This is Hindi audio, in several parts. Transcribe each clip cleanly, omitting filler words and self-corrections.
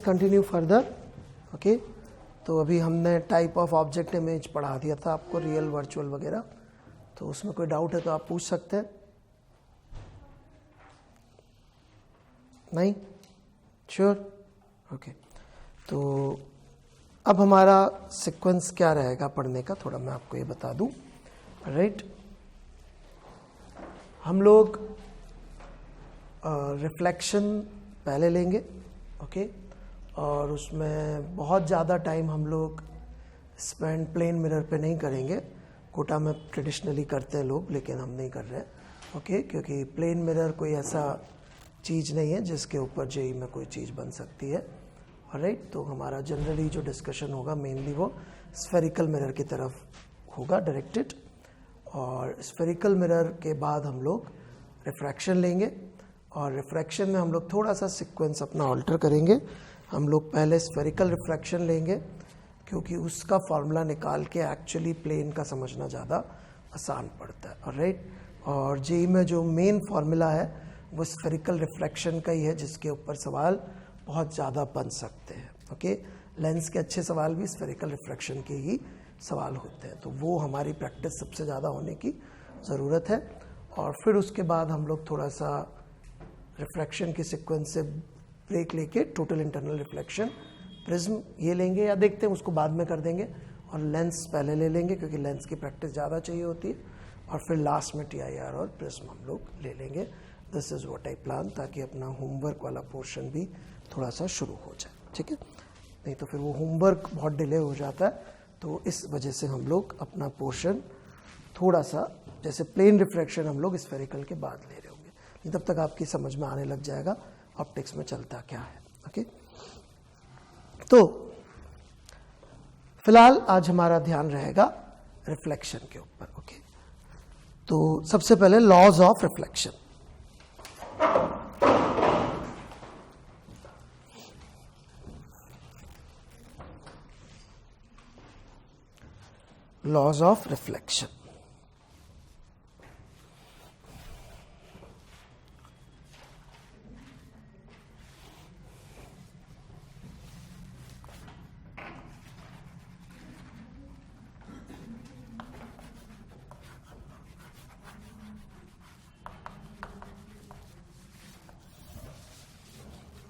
Continue further. ओके, तो अभी हमने टाइप ऑफ ऑब्जेक्ट इमेज पढ़ा दिया था आपको, रियल वर्चुअल वगैरह। तो उसमें कोई डाउट है तो आप पूछ सकते हैं। नहीं? श्योर? ओके, तो अब हमारा सीक्वेंस क्या रहेगा पढ़ने का, थोड़ा मैं आपको ये बता दूं। राइट, हम लोग रिफ्लेक्शन पहले लेंगे। ओके, और उसमें बहुत ज़्यादा टाइम हम लोग स्पेंड प्लेन मिरर पे नहीं करेंगे। कोटा में ट्रेडिशनली करते हैं लोग, लेकिन हम नहीं कर रहे हैं। ओके, क्योंकि प्लेन मिरर कोई ऐसा चीज़ नहीं है जिसके ऊपर जेई में कोई चीज़ बन सकती है। ऑलराइट, तो हमारा जनरली जो डिस्कशन होगा मेनली वो स्फेरिकल मिरर की तरफ होगा डायरेक्टेड। और स्फेरिकल मिरर के बाद हम लोग रिफ्रैक्शन लेंगे, और रिफ्रैक्शन में हम लोग थोड़ा सा सीक्वेंस अपना ऑल्टर करेंगे। हम लोग पहले स्फेरिकल रिफ्रैक्शन लेंगे, क्योंकि उसका फॉर्मूला निकाल के एक्चुअली प्लेन का समझना ज़्यादा आसान पड़ता है। ऑलराइट, और जेई में जो मेन फार्मूला है वो स्फेरिकल रिफ्रैक्शन का ही है, जिसके ऊपर सवाल बहुत ज़्यादा बन सकते हैं। ओके, लेंस के अच्छे सवाल भी स्फेरिकल रिफ्रैक्शन के ही सवाल होते हैं, तो वो हमारी प्रैक्टिस सबसे ज़्यादा होने की ज़रूरत है। और फिर उसके बाद हम लोग थोड़ा सा रिफ्रैक्शन की सीक्वेंस से ब्रेक लेके टोटल इंटरनल रिफ्लेक्शन प्रिज्म ये लेंगे, या देखते हैं उसको बाद में कर देंगे, और लेंस पहले ले लेंगे क्योंकि लेंस की प्रैक्टिस ज़्यादा चाहिए होती है। और फिर लास्ट में टीआईआर और प्रिज्म हम लोग ले लेंगे। This is what I plan, ताकि अपना होमवर्क वाला पोर्शन भी थोड़ा सा शुरू हो जाए। ठीक है, नहीं तो फिर वो होमवर्क बहुत डिले हो जाता है, तो इस वजह से हम लोग अपना पोर्शन थोड़ा सा, जैसे प्लेन रिफ्रैक्शन हम लोग स्फेरिकल के बाद ले रहे होंगे, नहीं तब तक आपकी समझ में आने लग जाएगा ऑप्टिक्स में चलता क्या है। ओके, तो फिलहाल आज हमारा ध्यान रहेगा रिफ्लेक्शन के ऊपर। ओके, तो सबसे पहले laws of reflection. Laws of reflection.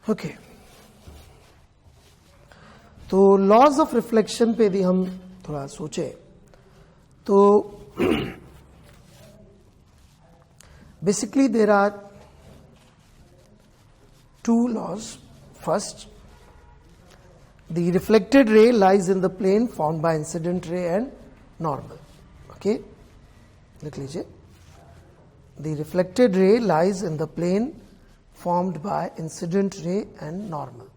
Okay, तो लॉज ऑफ रिफ्लेक्शन पे यदि हम थोड़ा सोचे तो basically there are two laws. First, the reflected ray lies in the plane formed by incident ray and normal. Okay, लिख लीजिए, the reflected ray lies in the plane formed by incident ray and normal.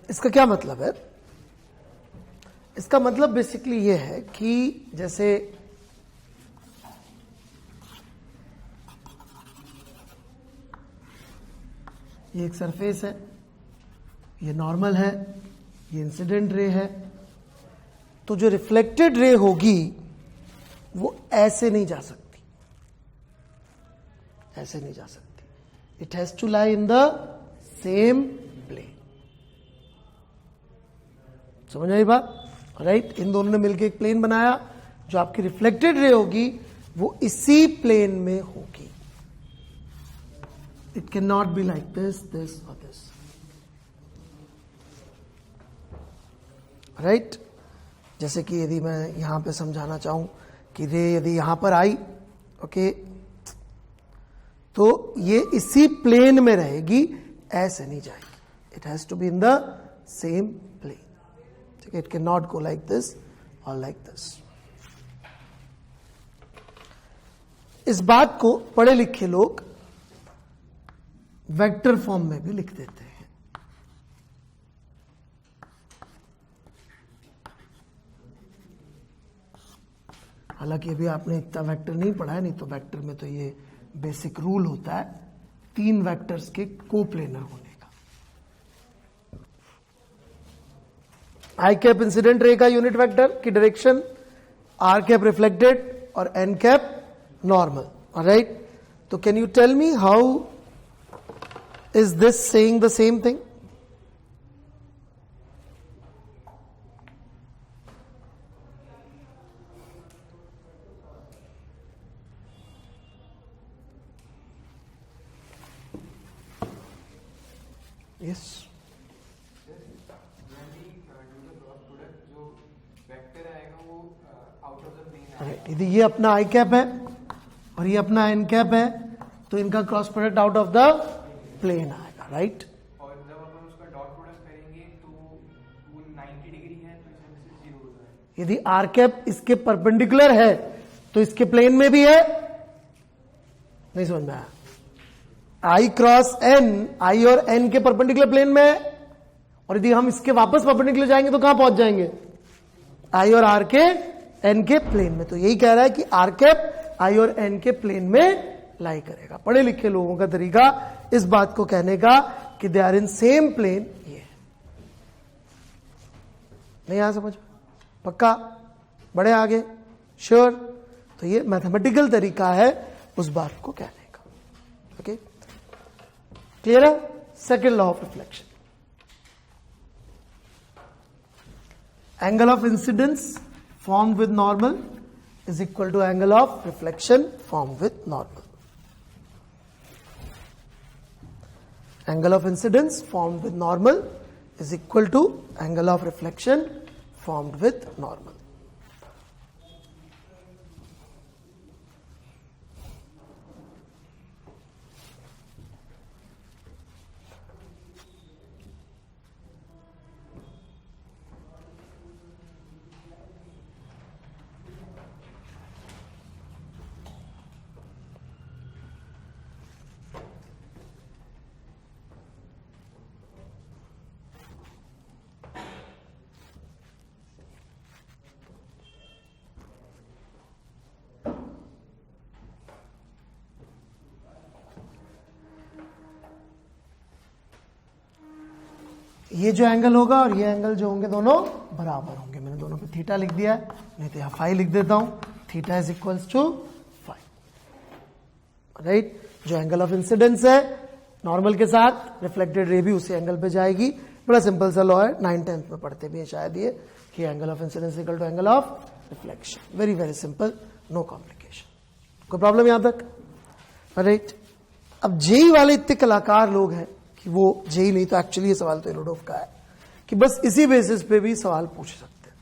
इसका क्या मतलब है? इसका मतलब बेसिकली ये है कि जैसे ये एक सरफेस है, ये नॉर्मल है, ये इंसिडेंट रे है, तो जो रिफ्लेक्टेड रे होगी वो ऐसे नहीं जा सकती, ऐसे नहीं जा सकती। It has to lie in the same plane. समझ आई बात? राइट, इन दोनों ने मिलकर एक प्लेन बनाया, जो आपकी रिफ्लेक्टेड रे होगी वो इसी प्लेन में होगी। It can not be like this, this और दिस। राइट, जैसे कि यदि मैं यहां पे समझाना चाहूं कि रे यदि यहां पर आई, ओके, तो ये इसी प्लेन में रहेगी, ऐसे नहीं जाएगी। It has to be in the same plane. It cannot go like this or like this. इस बात को पढ़े लिखे लोग वेक्टर फॉर्म में भी लिख देते हैं। हालांकि अभी आपने इतना वेक्टर नहीं पढ़ा है, नहीं तो वेक्टर में तो ये बेसिक रूल होता है 3 वेक्टर्स के कोप्लेनर होने का। आई कैप इंसिडेंट रे का यूनिट वेक्टर की डायरेक्शन, आर कैप रिफ्लेक्टेड और एन कैप नॉर्मल, ऑलराइट। तो can you tell me how is this saying the same thing? Yes. यदि ये अपना आई कैप है और ये अपना एन कैप है तो इनका cross product out of the plane आएगा, राइट? और जब अपन उसका डॉट प्रोडक्ट करेंगे तो वो 90 डिग्री है तो इसमें से 0 हो जाएगा। यदि आर कैप इसके परपेंडिकुलर है तो इसके प्लेन में भी है, नहीं समझ में आया? आई क्रॉस एन, आई और एन के परपेंडिकुलर प्लेन में है, और यदि हम इसके वापस परपेंडिकुलर जाएंगे तो कहां पहुंच जाएंगे? आई और आर के एन के प्लेन में। तो यही कह रहा है कि आर कैप आई और एन के प्लेन में लाई करेगा। पढ़े लिखे लोगों का तरीका इस बात को कहने का कि they are in same plane, ये नहीं आ समझ? पक्का? बढ़े आगे? श्योर? तो ये मैथमेटिकल तरीका है उस बात को कहने का। ओके, क्लियर है? Second law of reflection, angle of incidence formed with normal is equal to angle of reflection formed with normal. Angle of incidence formed with normal is equal to angle of reflection formed with normal. ये जो एंगल होगा और ये एंगल जो होंगे दोनों बराबर होंगे। मैंने दोनों पे थीटा लिख दिया है, नहीं तो यहां फाई लिख देता हूं। Theta is equals to phi, right? जो एंगल ऑफ इंसिडेंस है नॉर्मल के साथ, रिफ्लेक्टेड रे भी उसी एंगल पे जाएगी। बड़ा सिंपल सा लॉ है, 9th-10th में पढ़ते भी है शायद ये, कि angle of incidence equal to angle of reflection. Very very simple, no complication. कोई प्रॉब्लम यहां तक? राइट? अब जेई वाले इतने कलाकार लोग हैं कि वो जेई नहीं तो एक्चुअली ये सवाल तो इरोडोव का है कि बस इसी बेसिस पे भी सवाल पूछ सकते हैं।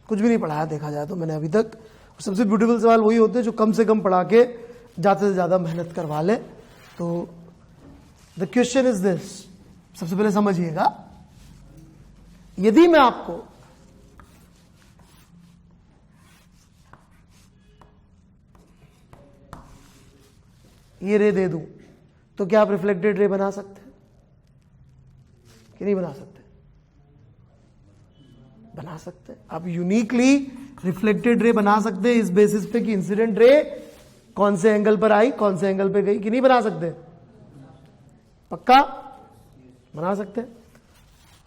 कुछ भी नहीं पढ़ाया देखा जाए तो मैंने अभी तक। सबसे ब्यूटीफुल सवाल वही होते हैं जो कम से कम पढ़ा के ज्यादा से ज्यादा मेहनत करवा ले। तो द क्वेश्चन इज दिस, सबसे पहले समझिएगा, यदि मैं आपको ये रे दे दूं तो क्या आप रिफ्लेक्टेड रे बना सकते हैं कि नहीं बना सकते? बना सकते हैं। आप यूनिकली रिफ्लेक्टेड रे बना सकते हैं इस बेसिस पे कि इंसिडेंट रे कौन से एंगल पर आई, कौन से एंगल पे गई, कि नहीं बना सकते? पक्का बना सकते हैं।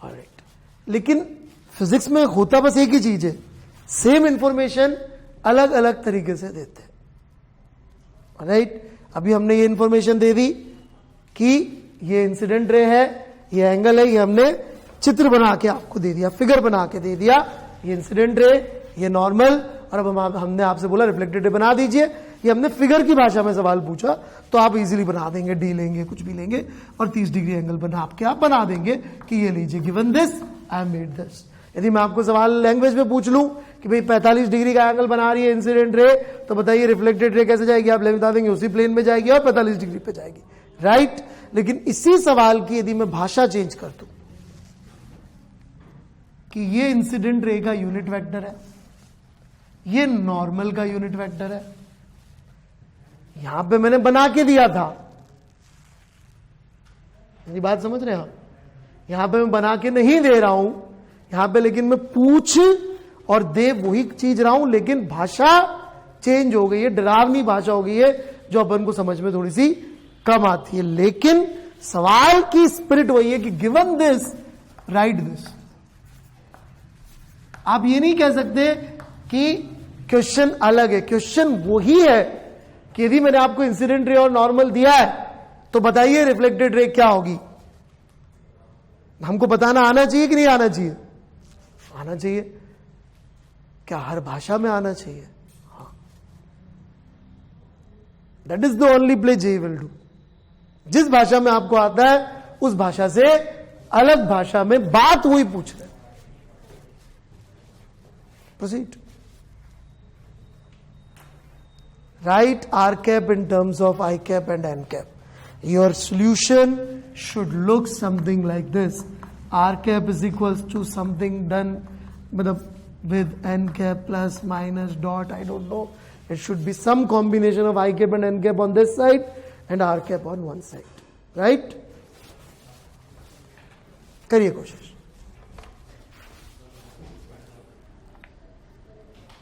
ऑलराइट, लेकिन फिजिक्स में होता बस एक ही चीज है, सेम इंफॉर्मेशन अलग अलग तरीके से देते हैं। ऑलराइट, अभी हमने ये इंफॉर्मेशन दे दी कि ये इंसिडेंट रे है, ये एंगल है, ये हमने चित्र बना के आपको दे दिया, फिगर बना के दे दिया, ये इंसिडेंट रे, ये नॉर्मल, और अब हमने आपसे बोला रिफ्लेक्टेड रे बना दीजिए। ये हमने फिगर की भाषा में सवाल पूछा तो आप इजीली बना देंगे, डी लेंगे, कुछ भी लेंगे और 30 डिग्री एंगल बना के आप बना देंगे कि ये लीजिए given this I made this. यदि मैं आपको सवाल लैंग्वेज में पूछ लूं कि भाई 45 डिग्री का एंगल बना रही है इंसिडेंट रे, तो बताइए रिफ्लेक्टेड रे कैसे जाएगी? आप बता देंगे उसी प्लेन में जाएगी और 45 डिग्री पे जाएगी, राइट? लेकिन इसी सवाल की यदि मैं भाषा चेंज कर दूं कि ये इंसिडेंट रे का यूनिट वेक्टर है, ये नॉर्मल का यूनिट वेक्टर है, यहां पे मैंने बना के दिया था, मेरी बात समझ रहे हैं आप? यहां पे मैं बना के नहीं दे रहा हूं यहां पे, लेकिन मैं पूछ और दे वही चीज रहा हूं, लेकिन भाषा चेंज हो गई है, डरावनी भाषा हो गई है जो अपन को समझ में थोड़ी सी कम आती है। लेकिन सवाल की स्पिरिट वही है कि गिवन दिस राइट दिस। आप ये नहीं कह सकते कि क्वेश्चन अलग है। क्वेश्चन वही है कि यदि मैंने आपको इंसिडेंट रे और नॉर्मल दिया है तो बताइए रिफ्लेक्टेड रे क्या होगी। हमको बताना आना चाहिए कि नहीं आना चाहिए? आना चाहिए। क्या हर भाषा में आना चाहिए? हाँ। That is the only play J will do. जिस भाषा में आपको आता है उस भाषा से अलग भाषा में बात वही पूछ रहे। Proceed. Write r cap in terms of I cap and n cap. Your solution should look something like this. R cap is equals to something done with n cap plus minus dot. I don't know. It should be some combination of I cap and n cap on this side and r cap on one side. Right? करिए कोशिश.